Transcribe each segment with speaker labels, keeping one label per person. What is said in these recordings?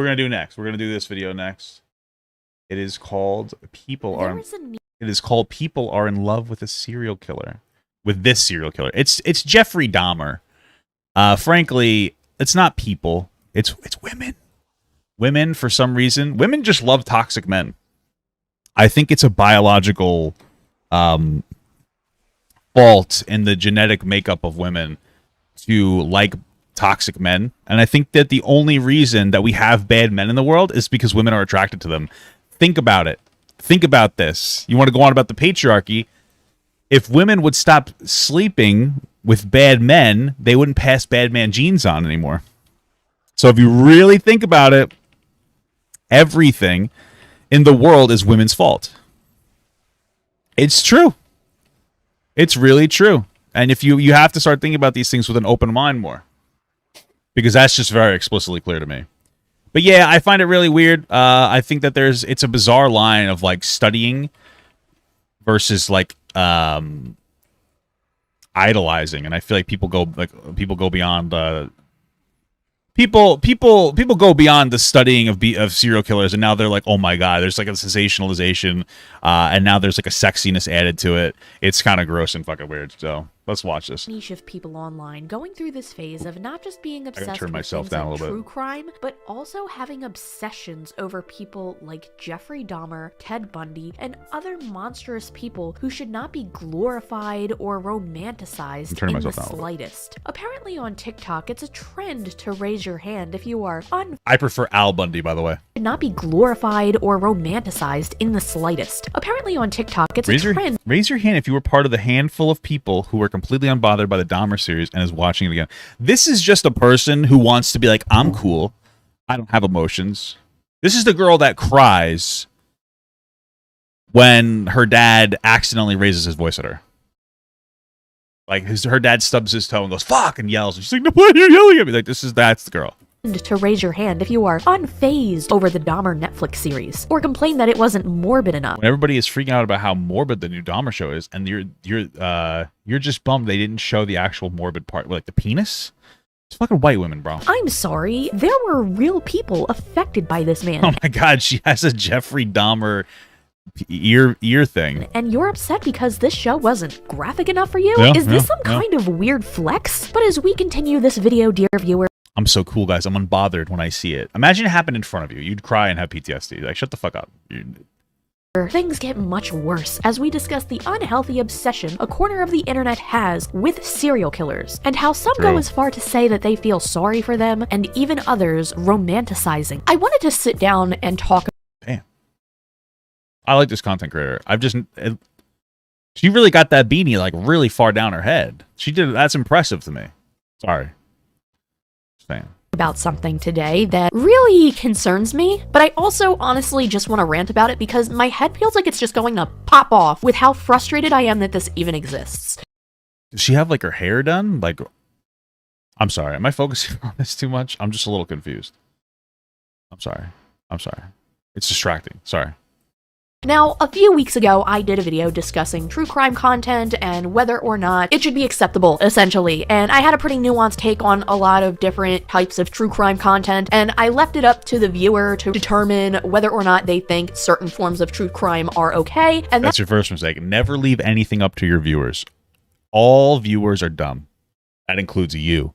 Speaker 1: We're gonna do next. We're gonna do this video next. It is called People Are in Love with a Serial Killer. With this serial killer. It's Jeffrey Dahmer. Frankly, it's not people. It's women. Women, for some reason. Women just love toxic men. I think it's a biological fault in the genetic makeup of women to like toxic men. And I think that the only reason that we have bad men in the world is because women are attracted to them. Think about it. Think about this. You want to go on about the patriarchy? If women would stop sleeping with bad men, they wouldn't pass bad man genes on anymore. So if you really think about it, everything in the world is women's fault. It's true. It's really true. And if you have to start thinking about these things with an open mind more. Because that's just very explicitly clear to me. But yeah, I find it really weird. I think that it's a bizarre line of like studying versus like idolizing, and I feel like people go beyond people go beyond the studying of serial killers, and now they're like, oh my god, there's like a sensationalization, and now there's like a sexiness added to it. It's kind of gross and fucking weird. So let's watch this.
Speaker 2: Niche of people online going through this phase of not just being obsessed
Speaker 1: turn
Speaker 2: with
Speaker 1: myself
Speaker 2: things
Speaker 1: down a
Speaker 2: like
Speaker 1: little
Speaker 2: true crime, but also having obsessions over people like Jeffrey Dahmer, Ted Bundy, and other monstrous people who should not be glorified or romanticized in the slightest. Apparently on TikTok, it's a trend to raise your hand if you are
Speaker 1: I prefer Al Bundy, by the way.
Speaker 2: Should not be glorified or romanticized in the slightest. Apparently on TikTok, it's a trend.
Speaker 1: Raise your hand if you were part of the handful of people who were completely unbothered by the Dahmer series and is watching it again. This is just a person who wants to be like, I'm cool. I don't have emotions. This is the girl that cries when her dad accidentally raises his voice at her. Like her dad stubs his toe and goes, fuck, and yells. And she's like, no, why are you yelling at me? Like, that's the girl.
Speaker 2: To raise your hand if you are unfazed over the Dahmer Netflix series, or complain that it wasn't morbid enough.
Speaker 1: When everybody is freaking out about how morbid the new Dahmer show is, and you're just bummed they didn't show the actual morbid part, like the penis. It's fucking white women, bro.
Speaker 2: I'm sorry, there were real people affected by this man.
Speaker 1: Oh my god, she has a Jeffrey Dahmer ear thing.
Speaker 2: And you're upset because this show wasn't graphic enough for you? Is this some kind of weird flex? But as we continue this video, dear viewer,
Speaker 1: I'm so cool, guys. I'm unbothered when I see it. Imagine it happened in front of you. You'd cry and have PTSD. Like, shut the fuck up.
Speaker 2: Things get much worse as we discuss the unhealthy obsession a corner of the internet has with serial killers, and how some go as far to say that they feel sorry for them, and even others romanticizing. I wanted to sit down and talk.
Speaker 1: Damn. I like this content creator. She really got that beanie like really far down her head. She did. That's impressive to me. Sorry.
Speaker 2: About something today that really concerns me, but I also honestly just want to rant about it because my head feels like it's just going to pop off with how frustrated I am that this even exists.
Speaker 1: Does she have like her hair done? Like, I'm sorry, am I focusing on this too much? I'm just a little confused. I'm sorry. It's distracting. Sorry.
Speaker 2: Now, a few weeks ago, I did a video discussing true crime content and whether or not it should be acceptable, essentially. And I had a pretty nuanced take on a lot of different types of true crime content, and I left it up to the viewer to determine whether or not they think certain forms of true crime are okay. And
Speaker 1: that's your first mistake. Never leave anything up to your viewers. All viewers are dumb. That includes you,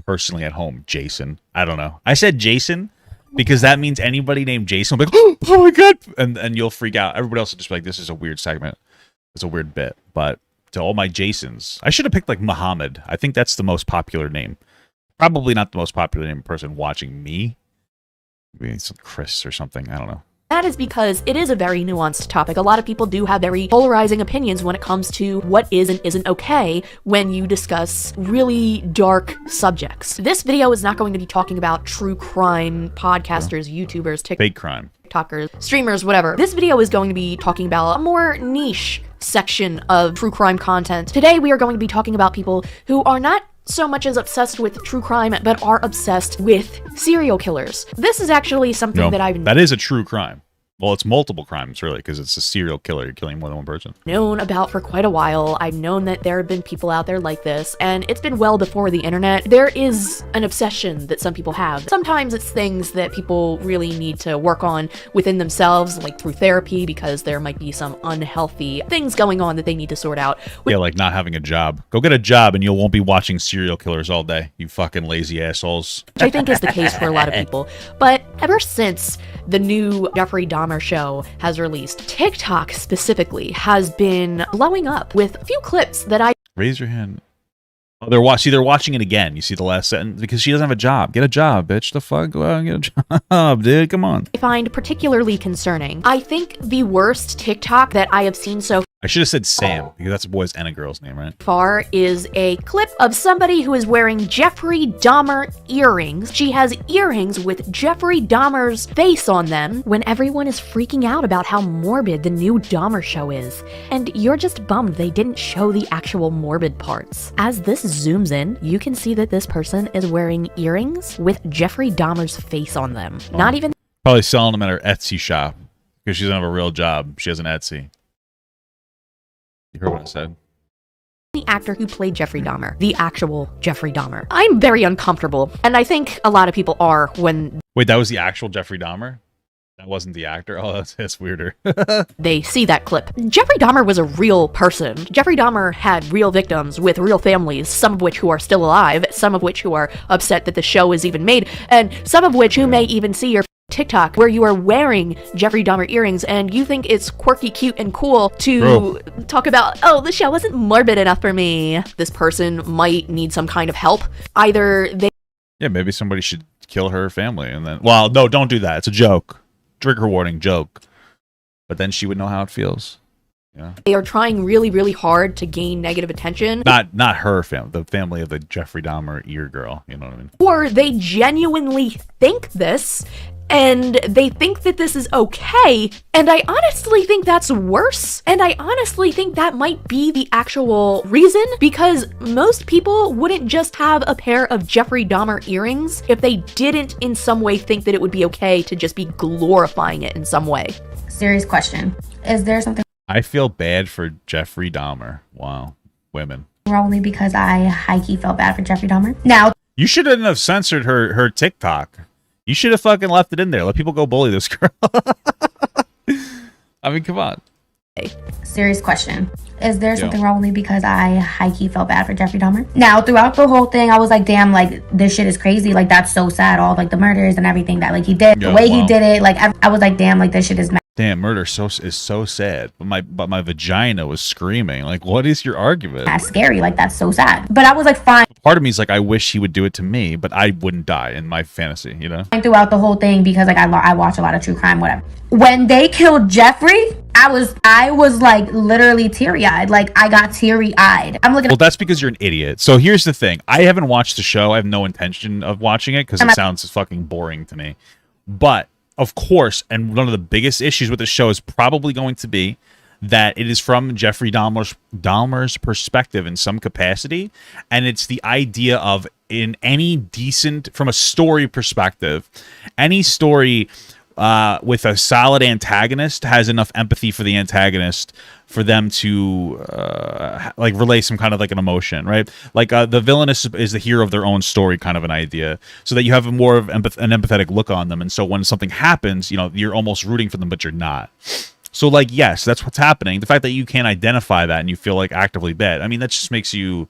Speaker 1: personally at home, Jason. I don't know. I said Jason because that means anybody named Jason will be like, oh my god, and you'll freak out. Everybody else will just be like, this is a weird segment. It's a weird bit. But to all my Jasons, I should have picked like Muhammad. I think that's the most popular name. Probably not the most popular name of person watching me. Maybe it's Chris or something. I don't know.
Speaker 2: That is because it is a very nuanced topic. A lot of people do have very polarizing opinions when it comes to what is and isn't okay when you discuss really dark subjects. This video is not going to be talking about true crime podcasters, YouTubers,
Speaker 1: fake crime,
Speaker 2: TikTokers, streamers, whatever. This video is going to be talking about a more niche section of true crime content. Today, we are going to be talking about people who are not so much as obsessed with true crime, but are obsessed with serial killers. This is actually something that
Speaker 1: is a true crime. Well, it's multiple crimes, really, because it's a serial killer. You're killing more than one person.
Speaker 2: Known about for quite a while. I've known that there have been people out there like this, and it's been well before the internet. There is an obsession that some people have. Sometimes it's things that people really need to work on within themselves, like through therapy, because there might be some unhealthy things going on that they need to sort out.
Speaker 1: Yeah, like not having a job. Go get a job and you won't be watching serial killers all day, you fucking lazy assholes.
Speaker 2: Which I think is the case for a lot of people. But ever since the new Jeffrey Dahmer show has released, TikTok specifically has been blowing up with a few clips that I
Speaker 1: Raise your hand. Oh, they're watching it again. You see the last sentence? Because she doesn't have a job. Get a job, bitch. The fuck? Go out and get a job, dude. Come on.
Speaker 2: find particularly concerning. I think the worst TikTok that I have seen so
Speaker 1: I should have said Sam, because that's a boy's and a girl's name, right?
Speaker 2: far is a clip of somebody who is wearing Jeffrey Dahmer earrings. She has earrings with Jeffrey Dahmer's face on them when everyone is freaking out about how morbid the new Dahmer show is. And you're just bummed they didn't show the actual morbid parts. As this zooms in, you can see that this person is wearing earrings with Jeffrey Dahmer's face on them. Not even
Speaker 1: Probably selling them at her Etsy shop, because she doesn't have a real job. She has an Etsy. You heard what I said?
Speaker 2: the actor who played Jeffrey Dahmer, the actual Jeffrey Dahmer. I'm very uncomfortable, and I think a lot of people are when
Speaker 1: Wait, that was the actual Jeffrey Dahmer? That wasn't the actor? Oh, that's weirder.
Speaker 2: they see that clip. Jeffrey Dahmer was a real person. Jeffrey Dahmer had real victims with real families, some of which who are still alive, some of which who are upset that the show is even made, and some of which who may even see your TikTok where you are wearing Jeffrey Dahmer earrings and you think it's quirky, cute, and cool to talk about, oh, the show wasn't morbid enough for me. This person might need some kind of help. Either they
Speaker 1: Yeah, maybe somebody should kill her family and then... Well, no, don't do that. It's a joke. Trigger warning, joke. But then she would know how it feels. Yeah.
Speaker 2: they are trying really, really hard to gain negative attention.
Speaker 1: Not her family, the family of the Jeffrey Dahmer ear girl. You know what I mean?
Speaker 2: Or they genuinely think this, and they think that this is okay, and I honestly think that's worse, and I honestly think that might be the actual reason, because most people wouldn't just have a pair of Jeffrey Dahmer earrings if they didn't in some way think that it would be okay to just be glorifying it in some way.
Speaker 3: Serious question. Is there something
Speaker 1: I feel bad for Jeffrey Dahmer. Wow. Women.
Speaker 3: wrong with me because I high-key felt bad for Jeffrey Dahmer? Now,
Speaker 1: You shouldn't have censored her TikTok. You should have fucking left it in there. Let people go bully this girl. I mean, come on.
Speaker 3: serious question. Is there something wrong with me because I high-key felt bad for Jeffrey Dahmer? Now, throughout the whole thing, I was like, damn, like, this shit is crazy. Like, that's so sad. All, like, the murders and everything that, like, he did.
Speaker 1: Yeah,
Speaker 3: the way
Speaker 1: wow.
Speaker 3: he did it, like, I was like, damn, like, this shit is mad
Speaker 1: Damn, murder is so sad. But my vagina was screaming. Like, what is your argument?
Speaker 3: scary. Like, that's so sad. But I was like, fine
Speaker 1: Part of me is like, I wish he would do it to me, but I wouldn't die in my fantasy, you know?
Speaker 3: throughout the whole thing because, like, I watch a lot of true crime, whatever. When they killed Jeffrey, I was like, literally teary-eyed. Like, I got teary-eyed. I'm looking
Speaker 1: Well, that's because you're an idiot. So here's the thing. I haven't watched the show. I have no intention of watching it because it sounds fucking boring to me. But, of course, and one of the biggest issues with the show is probably going to be that it is from Jeffrey Dahmer's perspective in some capacity, and it's the idea of, in any decent, from a story perspective, any story with a solid antagonist has enough empathy for the antagonist for them to like relay some kind of like an emotion, right? Like the villain is the hero of their own story, kind of an idea, so that you have more of an empathetic look on them, and so when something happens, you know, you're almost rooting for them, but you're not. So, like, yes, that's what's happening. The fact that you can't identify that and you feel like actively bad, I mean, that just makes you're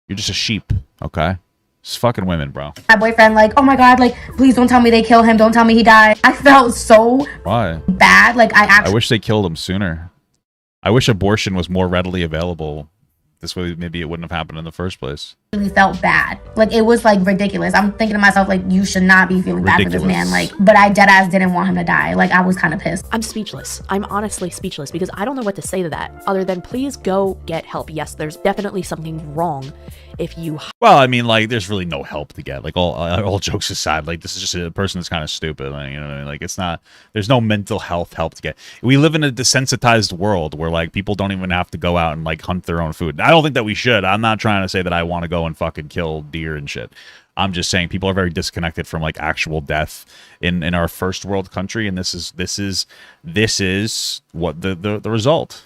Speaker 1: just a sheep, okay? It's fucking women, bro.
Speaker 3: my boyfriend, like, oh my God, like, please don't tell me they kill him. Don't tell me he died. I felt so
Speaker 1: Why?
Speaker 3: bad. Like, I
Speaker 1: I
Speaker 3: actually
Speaker 1: wish they killed him sooner. I wish abortion was more readily available. This way, maybe it wouldn't have happened in the first place.
Speaker 3: felt bad. Like, it was, like, ridiculous. I'm thinking to myself, like, you should not be feeling bad for this man. Like, but I deadass didn't want him to die. Like, I was kind of pissed.
Speaker 2: I'm speechless. I'm honestly speechless because I don't know what to say to that other than please go get help. Yes, there's definitely something wrong if you
Speaker 1: Well, I mean, like, there's really no help to get. Like, all jokes aside, like, this is just a person that's kind of stupid. Like, you know what I mean? Like, it's not. There's no mental health help to get. We live in a desensitized world where, like, people don't even have to go out and, like, hunt their own food. I don't think that we should. I'm not trying to say that I want to go and fucking kill deer and shit. I'm just saying people are very disconnected from like actual death in our first world country, and this is what the result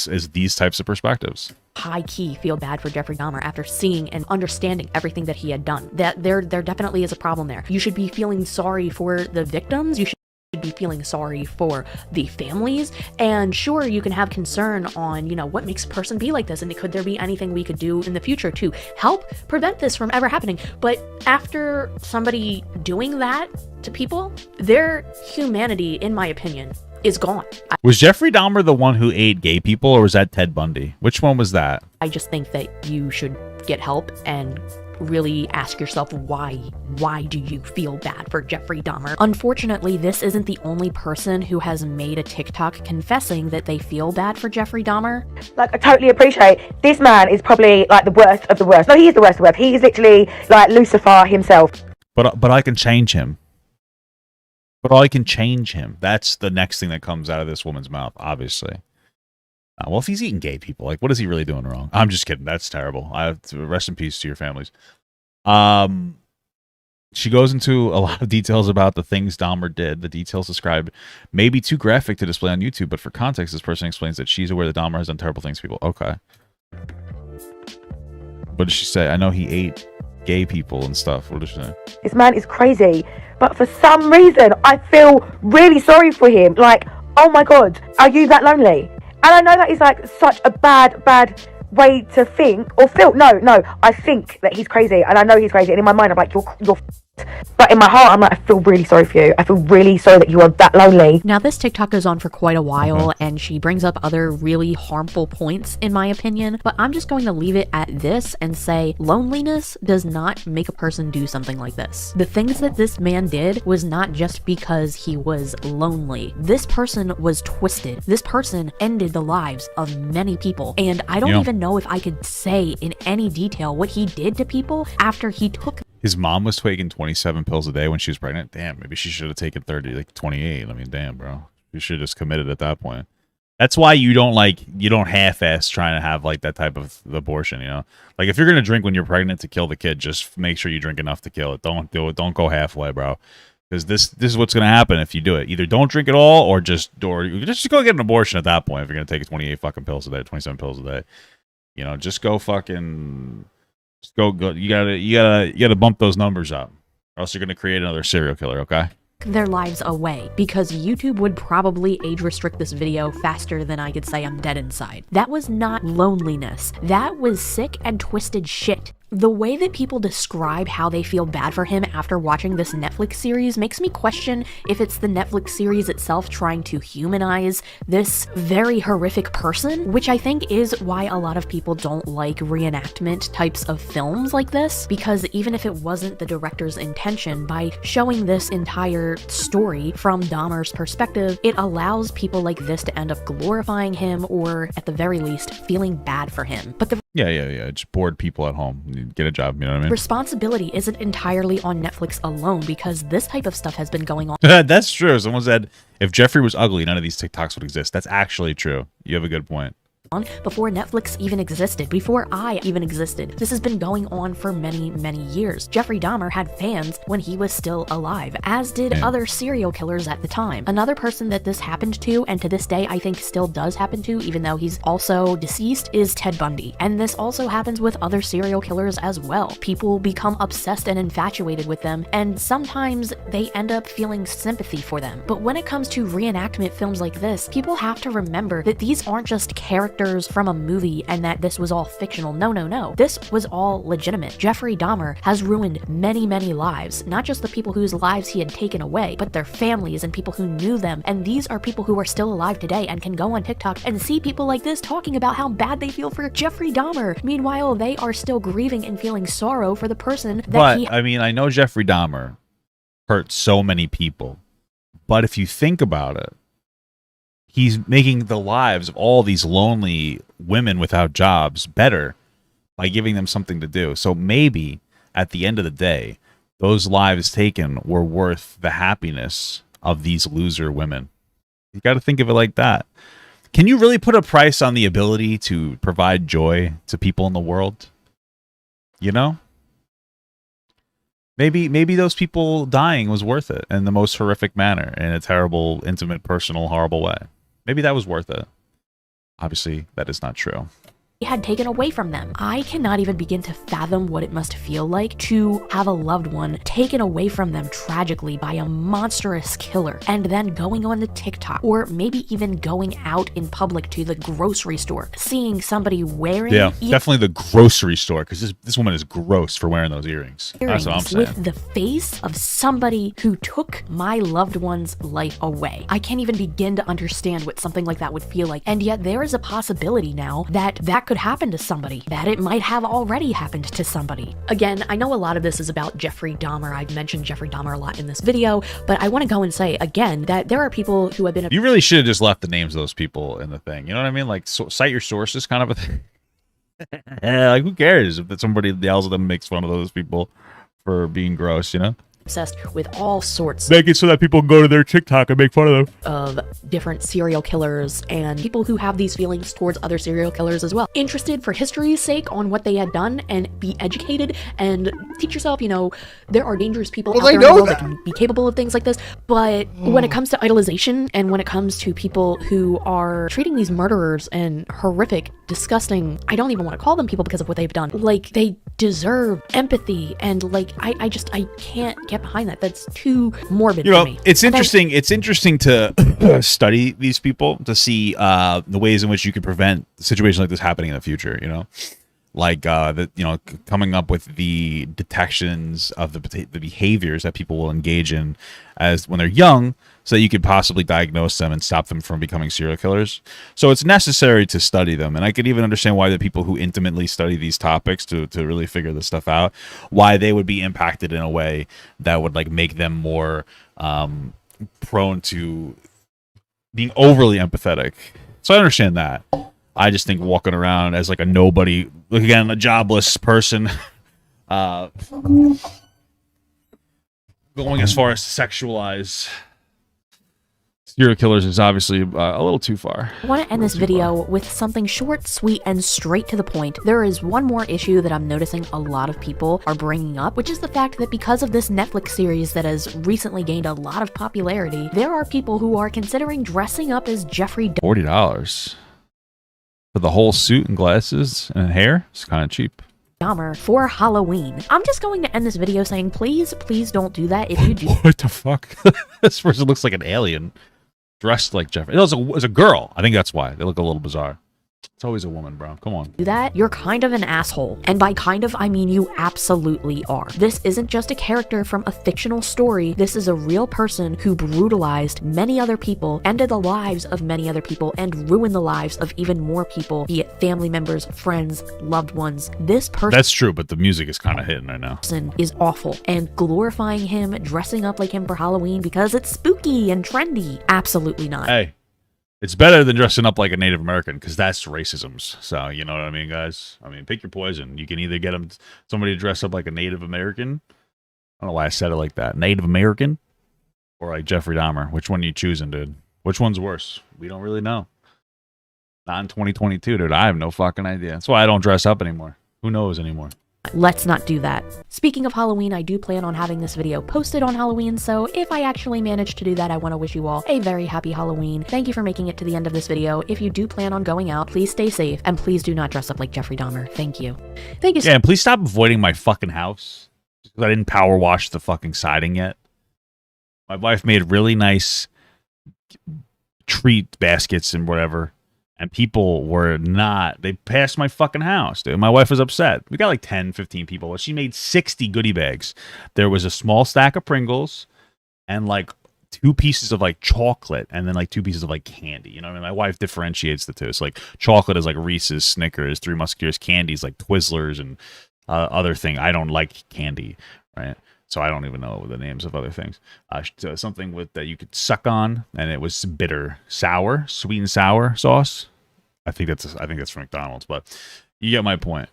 Speaker 1: is, these types of perspectives.
Speaker 2: High key feel bad for Jeffrey Dahmer after seeing and understanding everything that he had done. That there definitely is a problem there. You should be feeling sorry for the victims. You should be feeling sorry for the families, and sure, you can have concern on, you know, what makes a person be like this, and could there be anything we could do in the future to help prevent this from ever happening. But after somebody doing that to people, their humanity, in my opinion, is gone.
Speaker 1: Was Jeffrey Dahmer the one who ate gay people, or was that Ted Bundy? Which one was that?
Speaker 2: I just think that you should get help and really ask yourself why do you feel bad for Jeffrey Dahmer? Unfortunately, this isn't the only person who has made a TikTok confessing that they feel bad for Jeffrey Dahmer.
Speaker 4: Like, I totally appreciate this man is probably like the worst of the worst. No, he is the worst of the worst. He is literally like Lucifer himself.
Speaker 1: But I can change him. But I can change him. That's the next thing that comes out of this woman's mouth, obviously. Well, if he's eating gay people, like, what is he really doing wrong? I'm just kidding. That's terrible. I have to rest in peace to your families. She goes into a lot of details about the things Dahmer did. The details described may be too graphic to display on YouTube, but for context, this person explains that she's aware that Dahmer has done terrible things to people. Okay. What did she say? I know he ate gay people and stuff. What did she say?
Speaker 4: This man is crazy, but for some reason, I feel really sorry for him. Like, oh my God, are you that lonely? And I know that is like such a bad way to think or feel. No, I think that he's crazy, and I know he's crazy. And in my mind, I'm like, you're but in my heart, I'm like, I feel really sorry for you. I feel really sorry that you are that lonely.
Speaker 2: Now, this TikTok goes on for quite a while, and she brings up other really harmful points, in my opinion, but I'm just going to leave it at this and say loneliness does not make a person do something like this. The things that this man did was not just because he was lonely. This person was twisted. This person ended the lives of many people, and I don't even know if I could say in any detail what he did to people after he took.
Speaker 1: His mom was taking 27 pills a day when she was pregnant. Damn, maybe she should have taken 30, like 28. I mean, damn, bro. You should have just committed at that point. That's why you don't half-ass trying to have like that type of abortion, you know? Like, if you're going to drink when you're pregnant to kill the kid, just make sure you drink enough to kill it. Don't do it. Don't go halfway, bro. Because this is what's going to happen if you do it. Either don't drink at all or just go get an abortion at that point if you're going to take 28 fucking pills a day, 27 pills a day. You know, just go fucking... Just go. You gotta bump those numbers up, or else you're gonna create another serial killer. Okay.
Speaker 2: Their lives away, because YouTube would probably age restrict this video faster than I could say I'm dead inside. That was not loneliness. That was sick and twisted shit. The way that people describe how they feel bad for him after watching this Netflix series makes me question if it's the Netflix series itself trying to humanize this very horrific person, which I think is why a lot of people don't like reenactment types of films like this, because even if it wasn't the director's intention, by showing this entire story from Dahmer's perspective, it allows people like this to end up glorifying him, or at the very least, feeling bad for him. But the
Speaker 1: Yeah. Just bored people at home. Get a job, you know what I mean?
Speaker 2: responsibility isn't entirely on Netflix alone, because this type of stuff has been going on
Speaker 1: That's true. Someone said if Jeffrey was ugly, none of these TikToks would exist. That's actually true. You have a good point.
Speaker 2: before Netflix even existed, before I even existed. This has been going on for many, many years. Jeffrey Dahmer had fans when he was still alive, as did other serial killers at the time. Another person that this happened to, and to this day I think still does happen to, even though he's also deceased, is Ted Bundy. And this also happens with other serial killers as well. People become obsessed and infatuated with them, and sometimes they end up feeling sympathy for them. But when it comes to reenactment films like this, people have to remember that these aren't just characters from a movie and that this was all fictional. No. This was all legitimate. Jeffrey Dahmer has ruined many, many lives, not just the people whose lives he had taken away, but their families and people who knew them. And these are people who are still alive today and can go on TikTok and see people like this talking about how bad they feel for Jeffrey Dahmer. Meanwhile, they are still grieving and feeling sorrow for the person that
Speaker 1: I mean, I know Jeffrey Dahmer hurt so many people, but if you think about it, he's making the lives of all these lonely women without jobs better by giving them something to do. So maybe at the end of the day, those lives taken were worth the happiness of these loser women. You got to think of it like that. Can you really put a price on the ability to provide joy to people in the world? You know? Maybe those people dying was worth it in the most horrific manner, in a terrible, intimate, personal, horrible way. Maybe that was worth it. Obviously, that is not true.
Speaker 2: Had taken away from them. I cannot even begin to fathom what it must feel like to have a loved one taken away from them tragically by a monstrous killer, and then going on to TikTok, or maybe even going out in public to the grocery store, seeing somebody wearing
Speaker 1: definitely the grocery store, because this woman is gross for wearing those earrings. That's what I'm saying.
Speaker 2: With the face of somebody who took my loved one's life away. I can't even begin to understand what something like that would feel like, and yet there is a possibility now that could happen to somebody, that it might have already happened to somebody. Again, I know a lot of this is about Jeffrey Dahmer. I've mentioned Jeffrey Dahmer a lot in this video, but I want to go and say again that there are people who have been...
Speaker 1: You really should have just left the names of those people in the thing. You know what I mean? Like, cite your sources kind of a thing. Like, who cares if somebody yells at them and makes fun of those people for being gross, you know?
Speaker 2: Obsessed with all sorts.
Speaker 1: Make it so that people can go to their TikTok and make fun of them.
Speaker 2: Of different serial killers and people who have these feelings towards other serial killers as well. Interested for history's sake on what they had done, and be educated and teach yourself, you know, there are dangerous people out there in the world that can be capable of things like this. But when it comes to idolization, and when it comes to people who are treating these murderers and horrific, disgusting, I don't even want to call them people because of what they've done. Like, they deserve empathy, and like, I can't get behind that. That's too morbid for me.
Speaker 1: It's interesting. It's interesting to study these people to see the ways in which you could prevent situations like this happening in the future. You know, like coming up with the detections of the behaviors that people will engage in as when they're young, so that you could possibly diagnose them and stop them from becoming serial killers. So it's necessary to study them, and I could even understand why the people who intimately study these topics to really figure this stuff out, why they would be impacted in a way that would like make them more prone to being overly empathetic. So I understand that. I just think walking around as like a nobody, like again, a jobless person, going as far as to sexualize serial killers is obviously a little too far.
Speaker 2: I want to end this video with something short, sweet, and straight to the point. There is one more issue that I'm noticing a lot of people are bringing up, which is the fact that because of this Netflix series that has recently gained a lot of popularity, there are people who are considering dressing up as Jeffrey Dahmer.
Speaker 1: $40 for the whole suit and glasses and hair? It's kind of cheap.
Speaker 2: For Halloween. I'm just going to end this video saying, please don't do that. If you do...
Speaker 1: What the fuck? This person looks like an alien. Dressed like Jeffrey. It was a girl. I think that's why. They look a little bizarre. It's always a woman, bro. Come on.
Speaker 2: Do that, you're kind of an asshole. And by kind of, I mean you absolutely are. This isn't just a character from a fictional story. This is a real person who brutalized many other people, ended the lives of many other people, and ruined the lives of even more people, be it family members, friends, loved ones. This person...
Speaker 1: That's true, but the music is kind of hitting right now.
Speaker 2: ...is awful. And glorifying him, dressing up like him for Halloween because it's spooky and trendy. Absolutely not.
Speaker 1: Hey. It's better than dressing up like a Native American, because that's racism's. So, you know what I mean, guys? I mean, pick your poison. You can either get somebody to dress up like a Native American. I don't know why I said it like that. Native American? Or like Jeffrey Dahmer. Which one are you choosing, dude? Which one's worse? We don't really know. Not in 2022, dude. I have no fucking idea. That's why I don't dress up anymore. Who knows anymore?
Speaker 2: Let's not do that. Speaking of Halloween, I do plan on having this video posted on Halloween, so if I actually manage to do that, I want to wish you all a very happy Halloween. Thank you for making it to the end of this video. If you do plan on going out, please stay safe, and please do not dress up like Jeffrey Dahmer. Thank you. Thank you so
Speaker 1: Yeah, and please stop avoiding my fucking house. Because I didn't power wash the fucking siding yet. My wife made really nice treat baskets and whatever. And people were not, they passed my fucking house, dude. My wife was upset. We got like 10, 15 people, but she made 60 goodie bags. There was a small stack of Pringles and like 2 pieces of like chocolate and then like 2 pieces of like candy. You know what I mean? My wife differentiates the two. It's like chocolate is like Reese's, Snickers, Three Musketeers, candies like Twizzlers and other thing. I don't like candy, right? So I don't even know the names of other things. Something with that you could suck on, and it was bitter, sour, sweet and sour sauce. I think that's from McDonald's, but you get my point.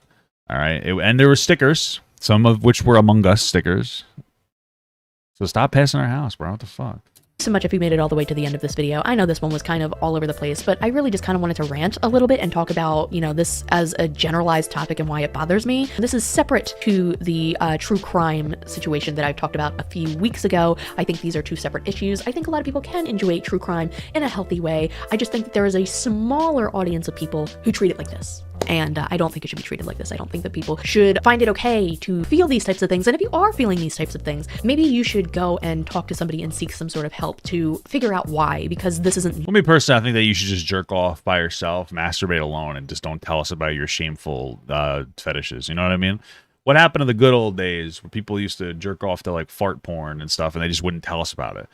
Speaker 1: All right, and there were stickers, some of which were Among Us stickers. So stop passing our house, bro. What the fuck?
Speaker 2: So much if you made it all the way to the end of this video. I know this one was kind of all over the place, but I really just kind of wanted to rant a little bit and talk about, you know, this as a generalized topic and why it bothers me. This is separate to the true crime situation that I've talked about a few weeks ago. I think these are two separate issues. I think a lot of people can enjoy true crime in a healthy way. I just think that there is a smaller audience of people who treat it like this. And I don't think it should be treated like this. I don't think that people should find it okay to feel these types of things. And if you are feeling these types of things, maybe you should go and talk to somebody and seek some sort of help to figure out why, because this isn't...
Speaker 1: Well, me personally, I think that you should just jerk off by yourself, masturbate alone, and just don't tell us about your shameful fetishes. You know what I mean? What happened in the good old days where people used to jerk off to like fart porn and stuff and they just wouldn't tell us about it?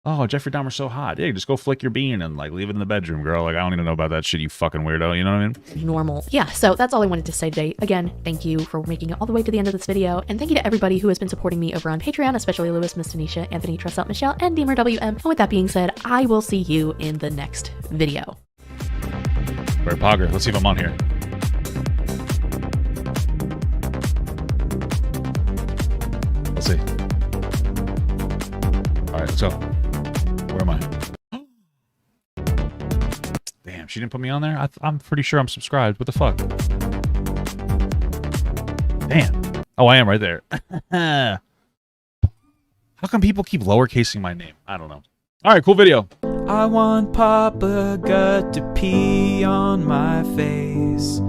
Speaker 1: Oh, Jeffrey Dahmer's so hot. Yeah, just go flick your bean and like leave it in the bedroom, girl. Like, I don't even know about that shit, you fucking weirdo. You know what I mean?
Speaker 2: Normal. Yeah, so that's all I wanted to say today. Again, thank you for making it all the way to the end of this video. And thank you to everybody who has been supporting me over on Patreon, especially Lewis, Miss Tanisha, Anthony, Trust Out Michelle, and Dahmer WM. And with that being said, I will see you in the next video.
Speaker 1: Right, Pogger. Let's see if I'm on here. Let's see. All right, let's go. Where am I? Damn, she didn't put me on there? I'm pretty sure I'm subscribed. What the fuck? Damn. Oh, I am right there. How come people keep lowercasing my name? I don't know. All right, cool video.
Speaker 5: I want Papa Gut to pee on my face,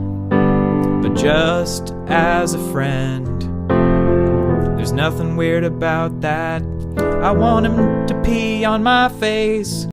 Speaker 5: but just as a friend. There's nothing weird about that. I want him to pee on my face.